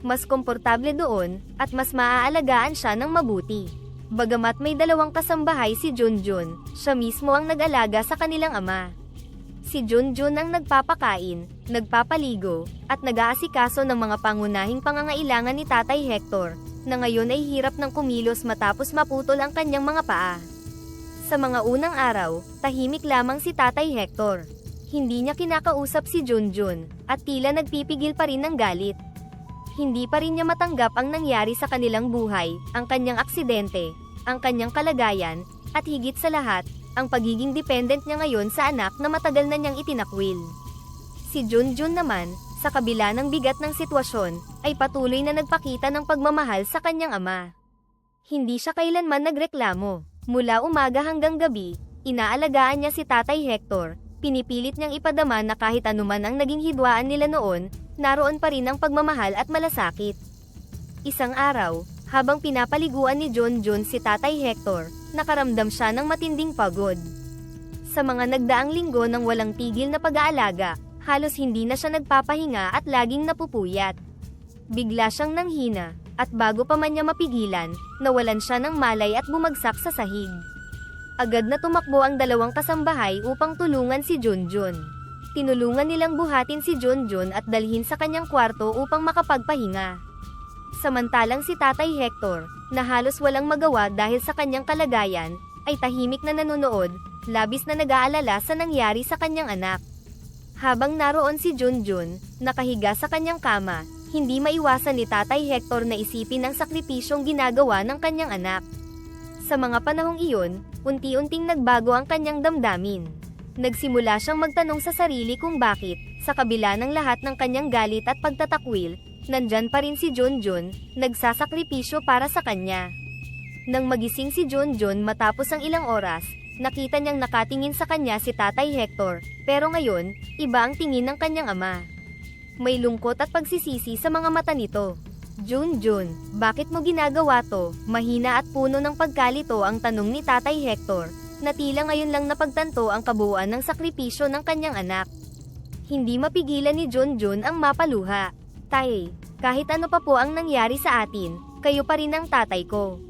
Mas komportable doon, at mas maaalagaan siya ng mabuti. Bagamat may dalawang kasambahay si Junjun, siya mismo ang nag-alaga sa kanilang ama. Si Junjun ang nagpapakain, nagpapaligo, at nag-aasikaso ng mga pangunahing pangangailangan ni Tatay Hector, na ngayon ay hirap ng kumilos matapos maputol ang kanyang mga paa. Sa mga unang araw, tahimik lamang si Tatay Hector. Hindi niya kinakausap si Junjun, at tila nagpipigil pa rin ng galit. Hindi pa rin niya matanggap ang nangyari sa kanilang buhay, ang kanyang aksidente, ang kanyang kalagayan, at higit sa lahat, ang pagiging dependent niya ngayon sa anak na matagal na niyang itinakwil. Si Junjun naman, sa kabila ng bigat ng sitwasyon, ay patuloy na nagpakita ng pagmamahal sa kanyang ama. Hindi siya kailanman nagreklamo. Mula umaga hanggang gabi, inaalagaan niya si Tatay Hector, pinipilit niyang ipadama na kahit anuman ang naging hidwaan nila noon, naroon pa rin ang pagmamahal at malasakit. Isang araw, habang pinapaliguan ni Junjun si Tatay Hector, nakaramdam siya ng matinding pagod. Sa mga nagdaang linggo ng walang tigil na pag-aalaga, halos hindi na siya nagpapahinga at laging napupuyat. Bigla siyang nanghina, at bago pa man niya mapigilan, nawalan siya ng malay at bumagsak sa sahig. Agad na tumakbo ang dalawang kasambahay upang tulungan si Junjun. Tinulungan nilang buhatin si Junjun at dalhin sa kanyang kwarto upang makapagpahinga. Samantalang si Tatay Hector, na halos walang magawa dahil sa kanyang kalagayan, ay tahimik na nanonood, labis na nag-aalala sa nangyari sa kanyang anak. Habang naroon si Junjun, nakahiga sa kanyang kama, hindi maiwasan ni Tatay Hector na isipin ang sakripisyong ginagawa ng kanyang anak. Sa mga panahong iyon, unti-unting nagbago ang kanyang damdamin. Nagsimula siyang magtanong sa sarili kung bakit, sa kabila ng lahat ng kanyang galit at pagtatakwil, nandyan pa rin si Junjun, nagsasakripisyo para sa kanya. Nang magising si Junjun matapos ang ilang oras, nakita niyang nakatingin sa kanya si Tatay Hector, pero ngayon, iba ang tingin ng kanyang ama. May lungkot at pagsisisi sa mga mata nito. Junjun, bakit mo ginagawa to? Mahina at puno ng pagkalito ang tanong ni Tatay Hector, na tila ngayon lang napagtanto ang kabuuan ng sakripisyo ng kanyang anak. Hindi mapigilan ni Junjun ang mapaluha. Tay, kahit ano pa po ang nangyari sa atin, kayo pa rin ang tatay ko.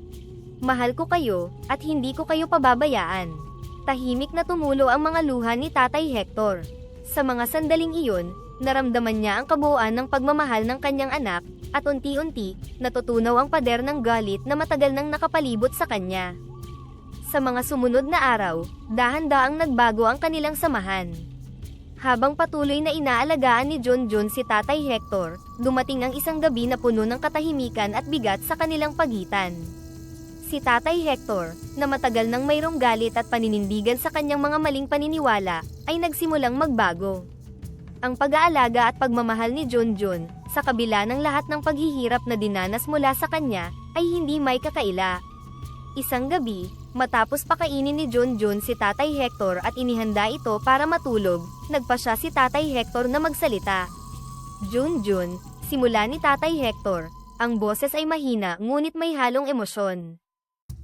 Mahal ko kayo, at hindi ko kayo pababayaan. Tahimik na tumulo ang mga luha ni Tatay Hector. Sa mga sandaling iyon, naramdaman niya ang kabuuan ng pagmamahal ng kanyang anak, at unti-unti, natutunaw ang pader ng galit na matagal nang nakapalibot sa kanya. Sa mga sumunod na araw, dahan-daang nagbago ang kanilang samahan. Habang patuloy na inaalagaan ni Junjun si Tatay Hector, dumating ang isang gabi na puno ng katahimikan at bigat sa kanilang pagitan. Si Tatay Hector, na matagal nang mayroong galit at paninindigan sa kanyang mga maling paniniwala, ay nagsimulang magbago. Ang pag-aalaga at pagmamahal ni Junjun, sa kabila ng lahat ng paghihirap na dinanas mula sa kanya, ay hindi may kakaila. Isang gabi, matapos pakainin ni Junjun si Tatay Hector at inihanda ito para matulog, nagpasya si Tatay Hector na magsalita. Junjun, simula ni Tatay Hector, ang boses ay mahina ngunit may halong emosyon.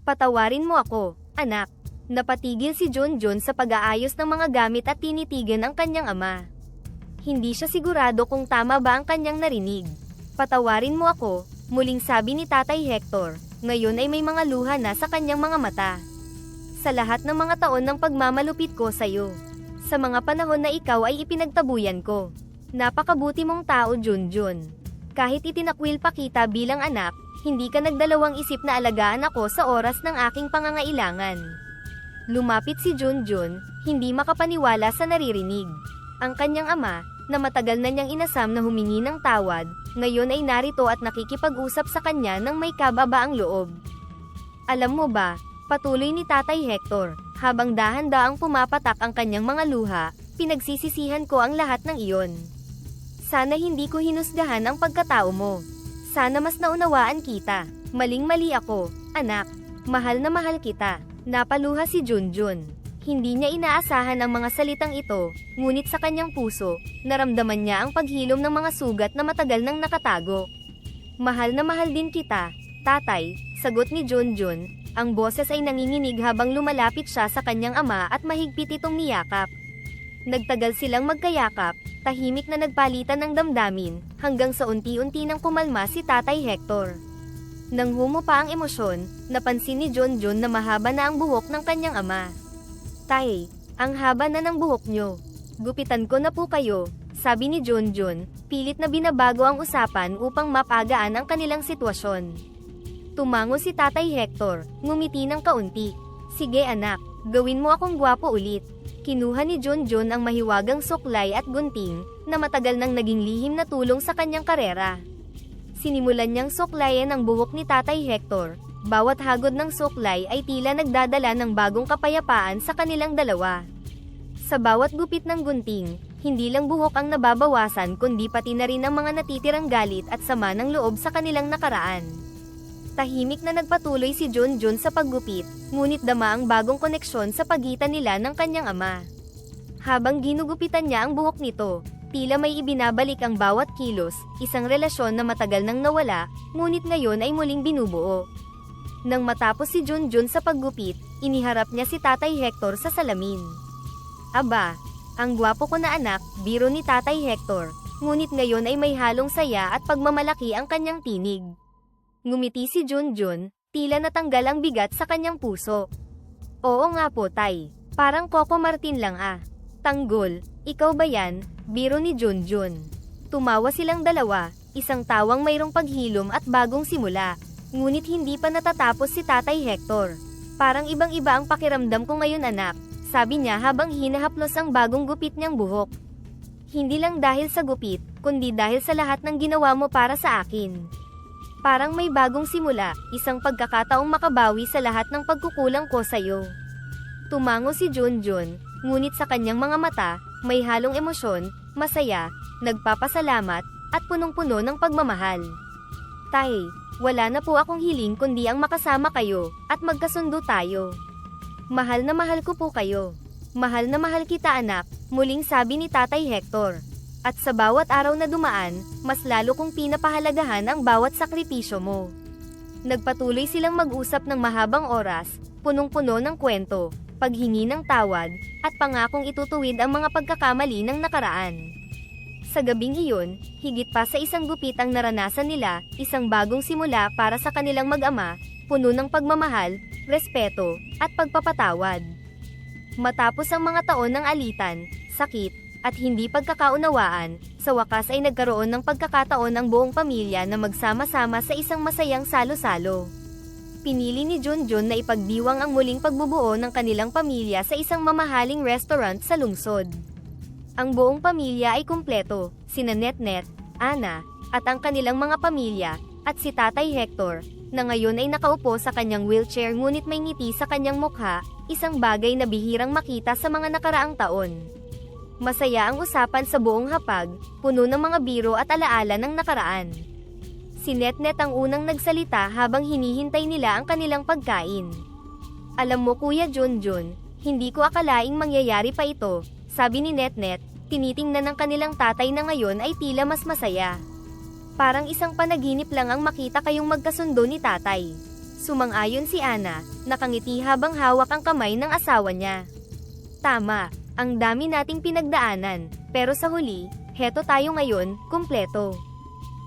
Patawarin mo ako, anak. Napatigil si Junjun sa pag-aayos ng mga gamit at tinitigan ang kanyang ama. Hindi siya sigurado kung tama ba ang kanyang narinig. Patawarin mo ako, muling sabi ni Tatay Hector. Ngayon ay may mga luha na sa kanyang mga mata. Sa lahat ng mga taon ng pagmamalupit ko sa iyo. Sa mga panahon na ikaw ay ipinagtabuyan ko. Napakabuti mong tao, Junjun. Kahit itinakwil pa kita bilang anak, hindi ka nagdalawang isip na alagaan ako sa oras ng aking pangangailangan. Lumapit si Junjun, hindi makapaniwala sa naririnig. Ang kanyang ama, na matagal na niyang inasam na humingi ng tawad, ngayon ay narito at nakikipag-usap sa kanya ng may kababaang loob. Alam mo ba, patuloy ni Tatay Hector, habang dahan-daang pumapatak ang kanyang mga luha, pinagsisisihan ko ang lahat ng iyon. Sana hindi ko hinusgahan ang pagkatao mo. Sana mas naunawaan kita. Maling-mali ako, anak. Mahal na mahal kita. Napaluha si Junjun. Hindi niya inaasahan ang mga salitang ito, ngunit sa kanyang puso, naramdaman niya ang paghilom ng mga sugat na matagal nang nakatago. Mahal na mahal din kita, tatay, sagot ni Junjun. Ang boses ay nanginginig habang lumalapit siya sa kanyang ama at mahigpit itong niyakap. Nagtagal silang magkayakap, tahimik na nagpalitan ng damdamin, hanggang sa unti-unti nang kumalma si Tatay Hector. Nang humupa ang emosyon, napansin ni Junjun na mahaba na ang buhok ng kanyang ama. Tay, ang haba na ng buhok nyo. Gupitan ko na po kayo, sabi ni Junjun, pilit na binabago ang usapan upang mapagaan ang kanilang sitwasyon. Tumango si Tatay Hector, ngumiti ng kaunti. Sige anak, gawin mo akong gwapo ulit. Kinuha ni Junjun ang mahiwagang suklay at gunting, na matagal nang naging lihim na tulong sa kanyang karera. Sinimulan niyang suklayan ang buhok ni Tatay Hector. Bawat hagod ng suklay ay tila nagdadala ng bagong kapayapaan sa kanilang dalawa. Sa bawat gupit ng gunting, hindi lang buhok ang nababawasan kundi pati na rin ang mga natitirang galit at sama ng loob sa kanilang nakaraan. Tahimik na nagpatuloy si Junjun sa paggupit, ngunit dama ang bagong koneksyon sa pagitan nila ng kanyang ama. Habang ginugupitan niya ang buhok nito, tila may ibinabalik ang bawat kilos, isang relasyon na matagal nang nawala, ngunit ngayon ay muling binubuo. Nang matapos si Junjun sa paggupit, iniharap niya si Tatay Hector sa salamin. Aba, ang gwapo ko na anak, biro ni Tatay Hector, ngunit ngayon ay may halong saya at pagmamalaki ang kanyang tinig. Ngumiti si Junjun, tila natanggal ang bigat sa kanyang puso. Oo nga po tay, parang Coco Martin lang ah. Tanggol, ikaw ba yan, biro ni Junjun. Tumawa silang dalawa, isang tawang mayroong paghilom at bagong simula. Ngunit hindi pa natatapos si Tatay Hector. Parang ibang-iba ang pakiramdam ko ngayon anak, sabi niya habang hinahaplos ang bagong gupit niyang buhok. Hindi lang dahil sa gupit, kundi dahil sa lahat ng ginawa mo para sa akin. Parang may bagong simula, isang pagkakataong makabawi sa lahat ng pagkukulang ko sa'yo. Tumango si Junjun, ngunit sa kanyang mga mata, may halong emosyon, masaya, nagpapasalamat, at punong-puno ng pagmamahal. Tay, wala na po akong hiling kundi ang makasama kayo, at magkasundo tayo. Mahal na mahal ko po kayo. Mahal na mahal kita anak, muling sabi ni Tatay Hector. At sa bawat araw na dumaan, mas lalo kong pinapahalagahan ang bawat sakripisyo mo. Nagpatuloy silang mag-usap ng mahabang oras, punong-puno ng kwento, paghingi ng tawad, at pangakong itutuwid ang mga pagkakamali ng nakaraan. Sa gabing iyon, higit pa sa isang gupit ang naranasan nila, isang bagong simula para sa kanilang mag-ama, puno ng pagmamahal, respeto, at pagpapatawad. Matapos ang mga taon ng alitan, sakit, at hindi pagkakaunawaan, sa wakas ay nagkaroon ng pagkakataon ang buong pamilya na magsama-sama sa isang masayang salo-salo. pinili ni Junjun na ipagdiwang ang muling pagbubuo ng kanilang pamilya sa isang mamahaling restaurant sa lungsod. Ang buong pamilya ay kumpleto, sina Netnet, Ana, at ang kanilang mga pamilya, at si Tatay Hector, na ngayon ay nakaupo sa kanyang wheelchair ngunit may ngiti sa kanyang mukha, isang bagay na bihirang makita sa mga nakaraang taon. Masaya ang usapan sa buong hapag, puno ng mga biro at alaala ng nakaraan. Si Netnet ang unang nagsalita habang hinihintay nila ang kanilang pagkain. Alam mo Kuya Junjun, hindi ko akalaing mangyayari pa ito, sabi ni Netnet, tinitingnan ng kanilang tatay na ngayon ay tila mas masaya. Parang isang panaginip lang ang makita kayong magkasundo ni tatay. Sumang-ayon si Ana, nakangiti habang hawak ang kamay ng asawa niya. Tama, ang dami nating pinagdaanan, pero sa huli, heto tayo ngayon, kumpleto.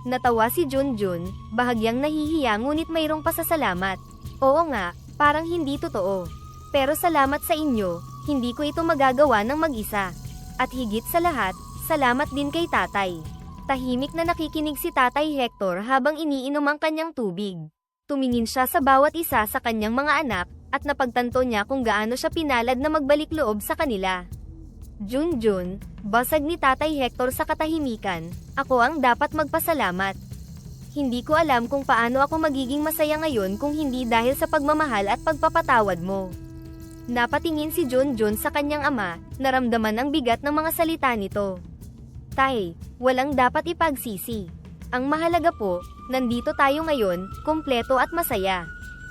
Natawa si Junjun, bahagyang nahihiya ngunit mayroong pasasalamat. Oo nga, parang hindi totoo. Pero salamat sa inyo, hindi ko ito magagawa ng mag-isa. At higit sa lahat, salamat din kay tatay. Tahimik na nakikinig si Tatay Hector habang iniinom ang kanyang tubig. Tumingin siya sa bawat isa sa kanyang mga anak, at napagtanto niya kung gaano siya pinalad na magbalik loob sa kanila. Junjun, basag ni Tatay Hector sa katahimikan, ako ang dapat magpasalamat. Hindi ko alam kung paano ako magiging masaya ngayon kung hindi dahil sa pagmamahal at pagpapatawad mo. Napatingin si Junjun sa kanyang ama, naramdaman ang bigat ng mga salita nito. Tay, walang dapat ipagsisi. Ang mahalaga po, nandito tayo ngayon, kumpleto at masaya.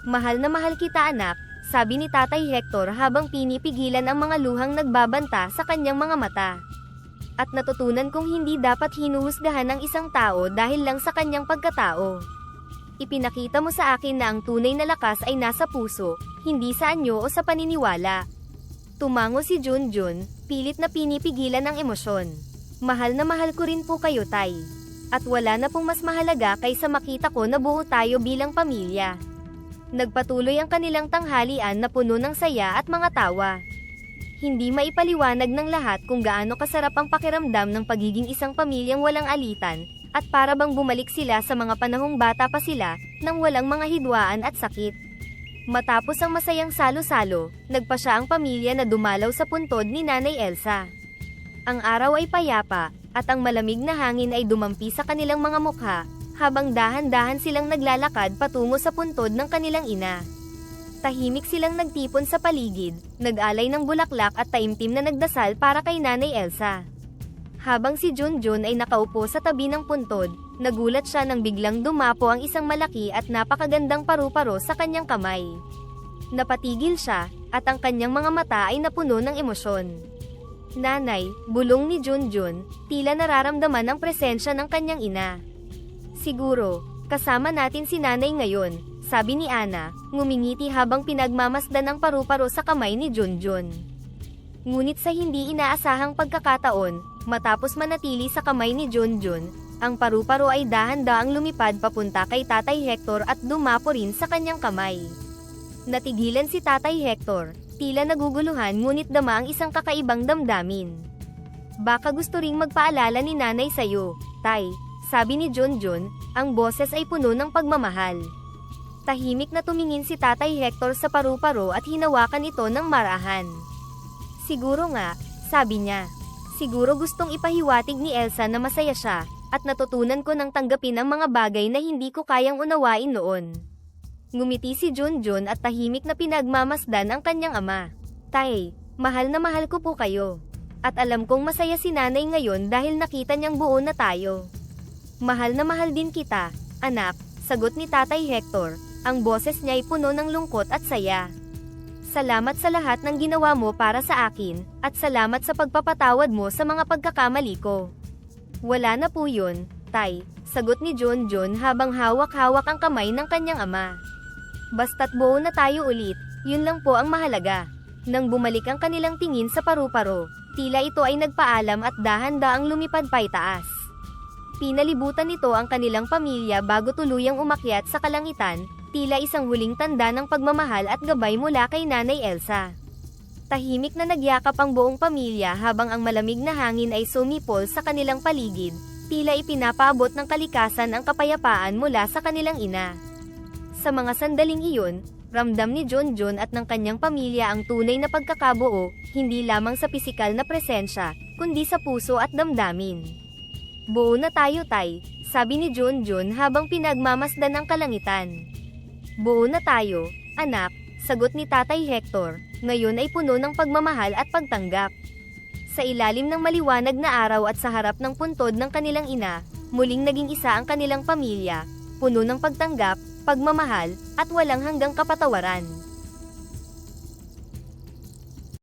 Mahal na mahal kita anak, sabi ni Tatay Hector habang pinipigilan ang mga luhang nagbabanta sa kanyang mga mata. At natutunan kong hindi dapat hinuhusgahan ang isang tao dahil lang sa kanyang pagkatao. Ipinakita mo sa akin na ang tunay na lakas ay nasa puso, hindi sa anyo o sa paniniwala. Tumango si Junjun, pilit na pinipigilan ang emosyon. Mahal na mahal ko rin po kayo tay. At wala na pong mas mahalaga kaysa makita ko na buo tayo bilang pamilya. Nagpatuloy ang kanilang tanghalian na puno ng saya at mga tawa. Hindi maipaliwanag ng lahat kung gaano kasarap ang pakiramdam ng pagiging isang pamilyang walang alitan, at para bang bumalik sila sa mga panahong bata pa sila, nang walang mga hidwaan at sakit. Matapos ang masayang salo-salo, nagpa siya ang pamilya na dumalaw sa puntod ni Nanay Elsa. Ang araw ay payapa, at ang malamig na hangin ay dumampi sa kanilang mga mukha, habang dahan-dahan silang naglalakad patungo sa puntod ng kanilang ina. Tahimik silang nagtipon sa paligid, nag-alay ng bulaklak at taimtim na nagdasal para kay Nanay Elsa. Habang si Junjun ay nakaupo sa tabi ng puntod, nagulat siya nang biglang dumapo ang isang malaki at napakagandang paru-paro sa kanyang kamay. Napatigil siya, at ang kanyang mga mata ay napuno ng emosyon. Nanay, bulong ni Junjun, tila nararamdaman ang presensya ng kanyang ina. Siguro, kasama natin si nanay ngayon, sabi ni Ana, ngumingiti habang pinagmamasdan ang paru-paro sa kamay ni Junjun. Ngunit sa hindi inaasahang pagkakataon, matapos manatili sa kamay ni Junjun, ang paru-paro ay dahan-daang lumipad papunta kay Tatay Hector at dumapo rin sa kanyang kamay. Natigilan si Tatay Hector, tila naguguluhan ngunit dama ang isang kakaibang damdamin. Baka gusto ring magpaalala ni nanay sayo, Tay, sabi ni Junjun, ang boses ay puno ng pagmamahal. Tahimik na tumingin si Tatay Hector sa paru-paro at hinawakan ito ng marahan. Siguro nga, sabi niya. Siguro gustong ipahiwatig ni Elsa na masaya siya, at natutunan ko nang tanggapin ang mga bagay na hindi ko kayang unawain noon. Ngumiti si Junjun at tahimik na pinagmamasdan ang kanyang ama. Tay, mahal na mahal ko po kayo. At alam kong masaya si nanay ngayon dahil nakita niyang buo na tayo. Mahal na mahal din kita, anak, sagot ni Tatay Hector, ang boses niya ay puno ng lungkot at saya. Salamat sa lahat ng ginawa mo para sa akin, at salamat sa pagpapatawad mo sa mga pagkakamali ko. Wala na po yun, Tay, sagot ni Junjun habang hawak-hawak ang kamay ng kanyang ama. Basta't buo na tayo ulit, yun lang po ang mahalaga. Nang bumalik ang kanilang tingin sa paru-paro, tila ito ay nagpaalam at dahan-daang lumipad paitaas. Pinalibutan nito ang kanilang pamilya bago tuluyang umakyat sa kalangitan, tila isang huling tanda ng pagmamahal at gabay mula kay Nanay Elsa. Tahimik na nagyakap ang buong pamilya habang ang malamig na hangin ay sumipol sa kanilang paligid, tila ipinapaabot ng kalikasan ang kapayapaan mula sa kanilang ina. Sa mga sandaling iyon, ramdam ni Junjun at ng kanyang pamilya ang tunay na pagkakabuo, hindi lamang sa pisikal na presensya, kundi sa puso at damdamin. Buo na tayo, Tay, sabi ni Junjun habang pinagmamasdan ang kalangitan. Buo na tayo, anak, sagot ni Tatay Hector, ngayon ay puno ng pagmamahal at pagtanggap. Sa ilalim ng maliwanag na araw at sa harap ng puntod ng kanilang ina, muling naging isa ang kanilang pamilya, puno ng pagtanggap, pagmamahal, at walang hanggang kapatawaran.